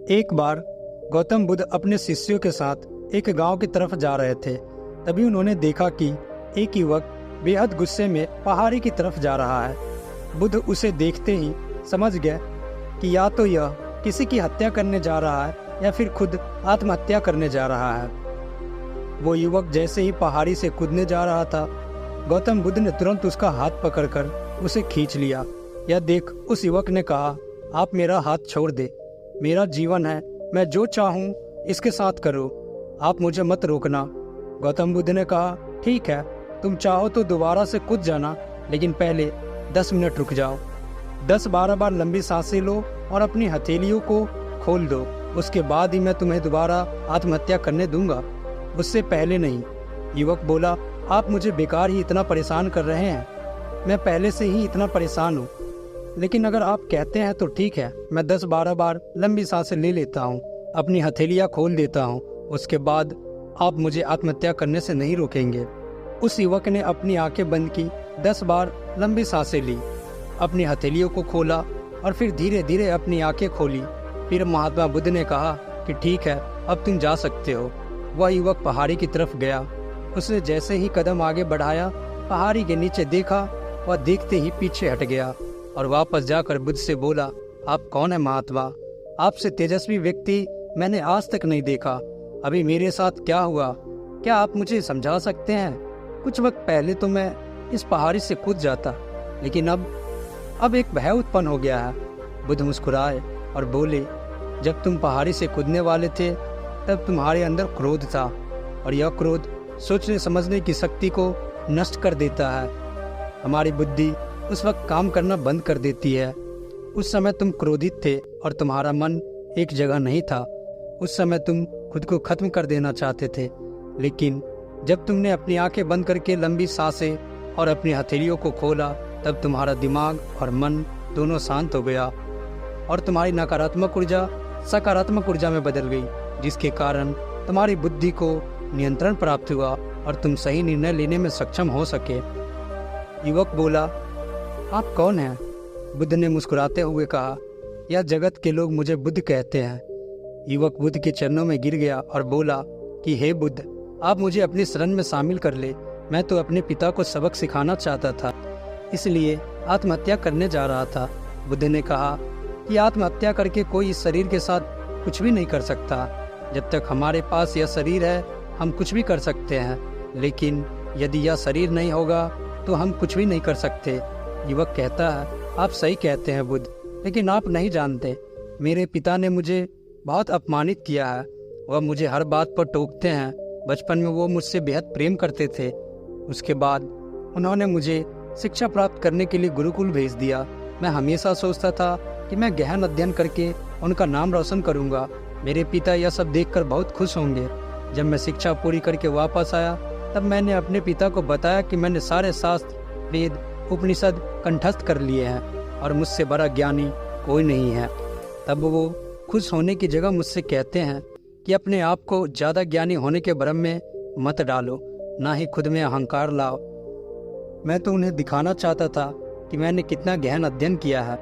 एक बार गौतम बुद्ध अपने शिष्यों के साथ एक गांव की तरफ जा रहे थे। तभी उन्होंने देखा कि एक युवक बेहद गुस्से में पहाड़ी की तरफ जा रहा है। बुद्ध उसे देखते ही समझ गए कि या तो यह किसी की हत्या करने जा रहा है या फिर खुद आत्महत्या करने जा रहा है। वो युवक जैसे ही पहाड़ी से कूदने जा रहा था, गौतम बुद्ध ने तुरंत उसका हाथ पकड़कर उसे खींच लिया। यह देख उस युवक ने कहा, आप मेरा हाथ छोड़ दे, मेरा जीवन है, मैं जो चाहूँ इसके साथ करो, आप मुझे मत रोकना। गौतम बुद्ध ने कहा, ठीक है, तुम चाहो तो दोबारा से कूद जाना, लेकिन पहले 10 मिनट रुक जाओ। 10-12 बार लंबी सांसें लो और अपनी हथेलियों को खोल दो, उसके बाद ही मैं तुम्हें दोबारा आत्महत्या करने दूंगा, उससे पहले नहीं। युवक बोला, आप मुझे बेकार ही इतना परेशान कर रहे हैं, मैं पहले से ही इतना परेशान हूँ, लेकिन अगर आप कहते हैं तो ठीक है, मैं 10-12 बार लंबी सांसें ले लेता हूँ, अपनी हथेलियाँ खोल देता हूँ, उसके बाद आप मुझे आत्महत्या करने से नहीं रोकेंगे। उस युवक ने अपनी आंखें बंद की, 10 बार लंबी सांसें ली, अपनी हथेलियों को खोला और फिर धीरे धीरे अपनी आंखें खोली। फिर महात्मा बुद्ध ने कहा कि ठीक है, अब तुम जा सकते हो। वह युवक पहाड़ी की तरफ गया। उसने जैसे ही कदम आगे बढ़ाया, पहाड़ी के नीचे देखा, वह देखते ही पीछे हट गया और वापस जाकर बुद्ध से बोला, आप कौन है महात्मा? आपसे तेजस्वी व्यक्ति मैंने आज तक नहीं देखा। अभी मेरे साथ क्या हुआ, क्या आप मुझे समझा सकते हैं? कुछ वक्त पहले तो मैं इस पहाड़ी से कूद जाता, लेकिन अब एक भय उत्पन्न हो गया है। बुद्ध मुस्कुराए और बोले, जब तुम पहाड़ी से कूदने वाले थे तब तुम्हारे अंदर क्रोध था, और यह क्रोध सोचने समझने की शक्ति को नष्ट कर देता है। हमारी बुद्धि उस वक्त काम करना बंद कर देती है। उस समय तुम क्रोधित थे और तुम्हारा मन एक जगह नहीं था। उस समय तुम खुद को खत्म कर देना चाहते थे, लेकिन जब तुमने अपनी आंखें बंद करके लंबी सांसें और अपनी हथेलियों को खोला, तब तुम्हारा दिमाग और मन दोनों शांत हो गया और तुम्हारी नकारात्मक ऊर्जा सकारात्मक ऊर्जा में बदल गई, जिसके कारण तुम्हारी बुद्धि को नियंत्रण प्राप्त हुआ और तुम सही निर्णय लेने में सक्षम हो सके। युवक बोला, आप कौन हैं? बुद्ध ने मुस्कुराते हुए कहा, यह जगत के लोग मुझे बुद्ध कहते हैं। युवक बुद्ध के चरणों में गिर गया और बोला कि हे बुद्ध, आप मुझे अपनी शरण में शामिल कर ले। मैं तो अपने पिता को सबक सिखाना चाहता था, इसलिए आत्महत्या करने जा रहा था। बुद्ध ने कहा कि आत्महत्या करके कोई इस शरीर के साथ कुछ भी नहीं कर सकता। जब तक हमारे पास यह शरीर है, हम कुछ भी कर सकते हैं, लेकिन यदि यह शरीर नहीं होगा तो हम कुछ भी नहीं कर सकते। युवक कहता है, आप सही कहते हैं बुद्ध, लेकिन आप नहीं जानते, मेरे पिता ने मुझे बहुत अपमानित किया है। वह मुझे हर बात पर टोकते हैं। बचपन में वो मुझसे बेहद प्रेम करते थे। उसके बाद उन्होंने मुझे शिक्षा प्राप्त करने के लिए गुरुकुल भेज दिया। मैं हमेशा सोचता था कि मैं गहन अध्ययन करके उनका नाम रोशन करूंगा। मेरे पिता यह सब देखकर बहुत खुश होंगे। जब मैं शिक्षा पूरी करके वापस आया, तब मैंने अपने पिता को बताया कि मैंने सारे शास्त्र, वेद, उपनिषद कंठस्थ कर लिए हैं और मुझसे बड़ा ज्ञानी कोई नहीं है। तब वो खुश होने की जगह मुझसे कहते हैं कि अपने आप को ज़्यादा ज्ञानी होने के भ्रम में मत डालो, ना ही खुद में अहंकार लाओ। मैं तो उन्हें दिखाना चाहता था कि मैंने कितना गहन अध्ययन किया है।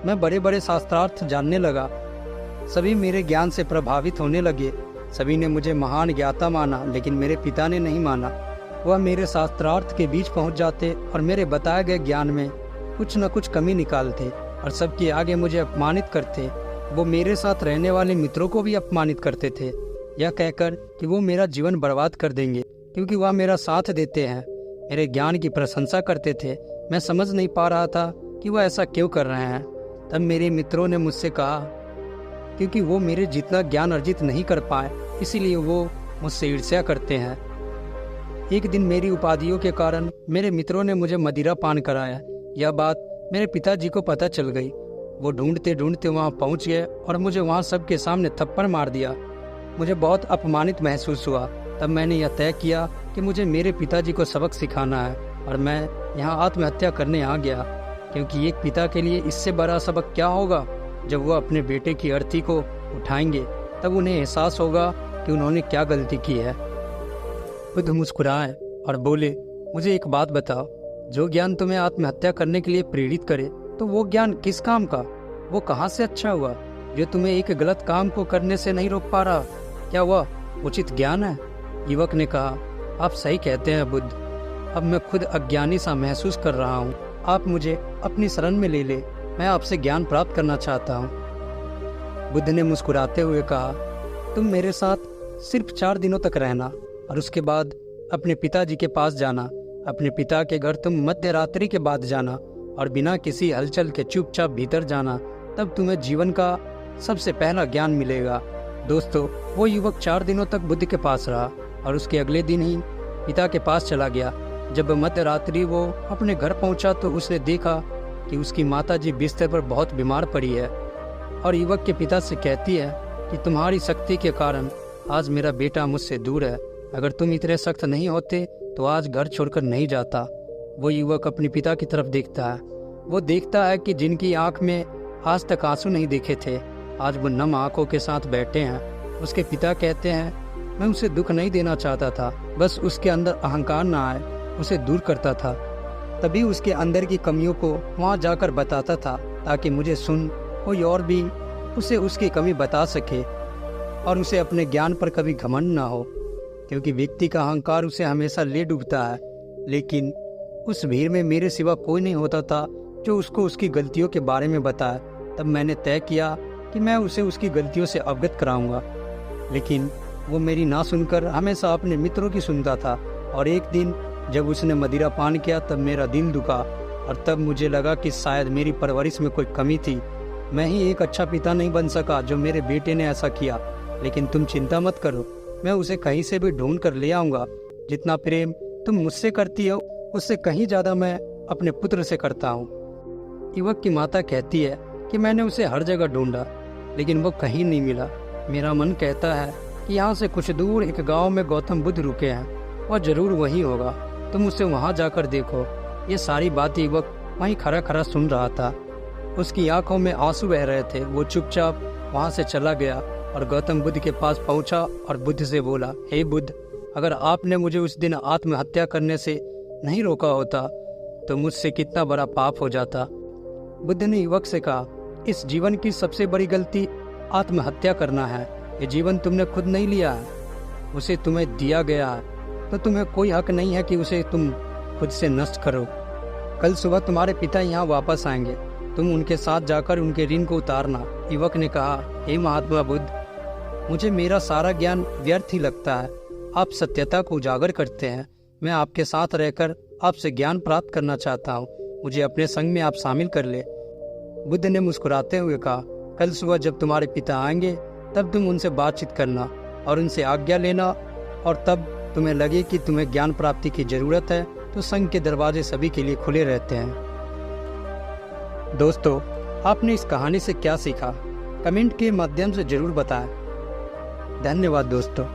मैं बड़े बड़े शास्त्रार्थ जानने लगा। सभी मेरे ज्ञान से प्रभावित होने लगे। सभी ने मुझे महान ज्ञाता माना, लेकिन मेरे पिता ने नहीं माना। वह मेरे शास्त्रार्थ के बीच पहुंच जाते और मेरे बताए गए ज्ञान में कुछ न कुछ कमी निकालते और सबके आगे मुझे अपमानित करते। वो मेरे साथ रहने वाले मित्रों को भी अपमानित करते थे, यह कहकर कि वो मेरा जीवन बर्बाद कर देंगे क्योंकि वह मेरा साथ देते हैं। मेरे ज्ञान की प्रशंसा करते थे। मैं समझ नहीं पा रहा था कि वह ऐसा क्यों कर रहे हैं। तब मेरे मित्रों ने मुझसे कहा, क्योंकि वो मेरे जितना ज्ञान अर्जित नहीं कर पाए, इसीलिए वो मुझसे ईर्ष्या करते हैं। एक दिन मेरी उपाधियों के कारण मेरे मित्रों ने मुझे मदिरा पान कराया। यह बात मेरे पिताजी को पता चल गई। वो ढूंढते ढूंढते वहाँ पहुँच गए और मुझे वहाँ सबके सामने थप्पड़ मार दिया। मुझे बहुत अपमानित महसूस हुआ। तब मैंने यह तय किया कि मुझे मेरे पिताजी को सबक सिखाना है और मैं यहाँ आत्महत्या करने आ गया, क्योंकि एक पिता के लिए इससे बड़ा सबक क्या होगा। जब वो अपने बेटे की अर्थी को उठाएंगे, तब उन्हें एहसास होगा कि उन्होंने क्या गलती की है। बुद्ध मुस्कुराए और बोले, मुझे एक बात बताओ, जो ज्ञान तुम्हें आत्महत्या करने के लिए प्रेरित करे, तो वो ज्ञान किस काम का? वो कहाँ से अच्छा हुआ? जो तुम्हें एक गलत काम को करने से नहीं रोक पा रहा? क्या वह उचित ज्ञान है? युवक ने कहा, आप सही कहते हैं बुद्ध। अब मैं खुद अज्ञानी सा महसूस कर रहा हूँ। आप मुझे अपनी शरण में ले ले। मैं आपसे ज्ञान प्राप्त करना चाहता हूँ। बुद्ध ने मुस्कुराते हुए कहा, तुम मेरे साथ सिर्फ 4 दिनों तक रहना और उसके बाद अपने पिताजी के पास जाना। अपने पिता के घर तुम मध्य रात्रि के बाद जाना और बिना किसी हलचल के चुपचाप भीतर जाना। तब तुम्हें जीवन का सबसे पहला ज्ञान मिलेगा। दोस्तों, वो युवक 4 दिनों तक बुद्ध के पास रहा और उसके अगले दिन ही पिता के पास चला गया। जब मध्य रात्रि वो अपने घर पहुंचा तो उसने देखा कि उसकी माताजी बिस्तर पर बहुत बीमार पड़ी है और युवक के पिता से कहती है कि तुम्हारी शक्ति के कारण आज मेरा बेटा मुझसे दूर है। अगर तुम इतने सख्त नहीं होते तो आज घर छोड़कर नहीं जाता। वो युवक अपने पिता की तरफ देखता है। वो देखता है कि जिनकी आंख में आज तक आंसू नहीं देखे थे, आज वो नम आंखों के साथ बैठे हैं। उसके पिता कहते हैं, मैं उसे दुख नहीं देना चाहता था, बस उसके अंदर अहंकार ना आए उसे दूर करता था। तभी उसके अंदर की कमियों को वहाँ जाकर बताता था ताकि मुझे सुन कोई और भी उसे उसकी कमी बता सके और उसे अपने ज्ञान पर कभी घमंड ना हो, क्योंकि व्यक्ति का अहंकार उसे हमेशा ले डूबता है। लेकिन उस भीड़ में मेरे सिवा कोई नहीं होता था जो उसको उसकी गलतियों के बारे में बताए। तब मैंने तय किया कि मैं उसे उसकी गलतियों से अवगत कराऊंगा, लेकिन वो मेरी ना सुनकर हमेशा अपने मित्रों की सुनता था। और एक दिन जब उसने मदिरा पान किया तब मेरा दिल दुखा और तब मुझे लगा कि शायद मेरी परवरिश में कोई कमी थी। मैं ही एक अच्छा पिता नहीं बन सका जो मेरे बेटे ने ऐसा किया। लेकिन तुम चिंता मत करो, मैं उसे कहीं से भी ढूंढ कर ले आऊँगा। जितना प्रेम तुम मुझसे करती हो उससे कहीं ज़्यादा मैं अपने पुत्र से करता हूँ। युवक की माता कहती है कि मैंने उसे हर जगह ढूंढा लेकिन वो कहीं नहीं मिला। मेरा मन कहता है कि यहाँ से कुछ दूर एक गांव में गौतम बुद्ध रुके हैं, वह जरूर वही होगा। तुम उसे वहाँ जाकर देखो। ये सारी बातें युवक वहीं खड़ा खड़ा सुन रहा था। उसकी आंखों में आंसू बह रहे थे। वो चुपचाप वहाँ से चला गया और गौतम बुद्ध के पास पहुँचा और बुद्ध से बोला, हे बुद्ध, अगर आपने मुझे उस दिन आत्महत्या करने से नहीं रोका होता तो मुझसे कितना बड़ा पाप हो जाता। बुद्ध ने युवक से कहा, इस जीवन की सबसे बड़ी गलती आत्महत्या करना है। ये जीवन तुमने खुद नहीं लिया है, उसे तुम्हें दिया गया है, तो तुम्हें कोई हक नहीं है कि उसे तुम खुद से नष्ट करो। कल सुबह तुम्हारे पिता यहाँ वापस आएंगे, तुम उनके साथ जाकर उनके ऋण को उतारना। युवक ने कहा, हे महात्मा बुद्ध, मुझे मेरा सारा ज्ञान व्यर्थ ही लगता है। आप सत्यता को उजागर करते हैं। मैं आपके साथ रहकर आपसे ज्ञान प्राप्त करना चाहता हूँ। मुझे अपने संग में आप शामिल कर ले। बुद्ध ने मुस्कुराते हुए कहा, कल सुबह जब तुम्हारे पिता आएंगे तब तुम उनसे बातचीत करना और उनसे आज्ञा लेना, और तब तुम्हें लगे कि तुम्हें ज्ञान प्राप्ति की जरूरत है तो संघ के दरवाजे सभी के लिए खुले रहते हैं। दोस्तों, आपने इस कहानी से क्या सीखा? कमेंट के माध्यम से जरूर बताएं। धन्यवाद दोस्तों।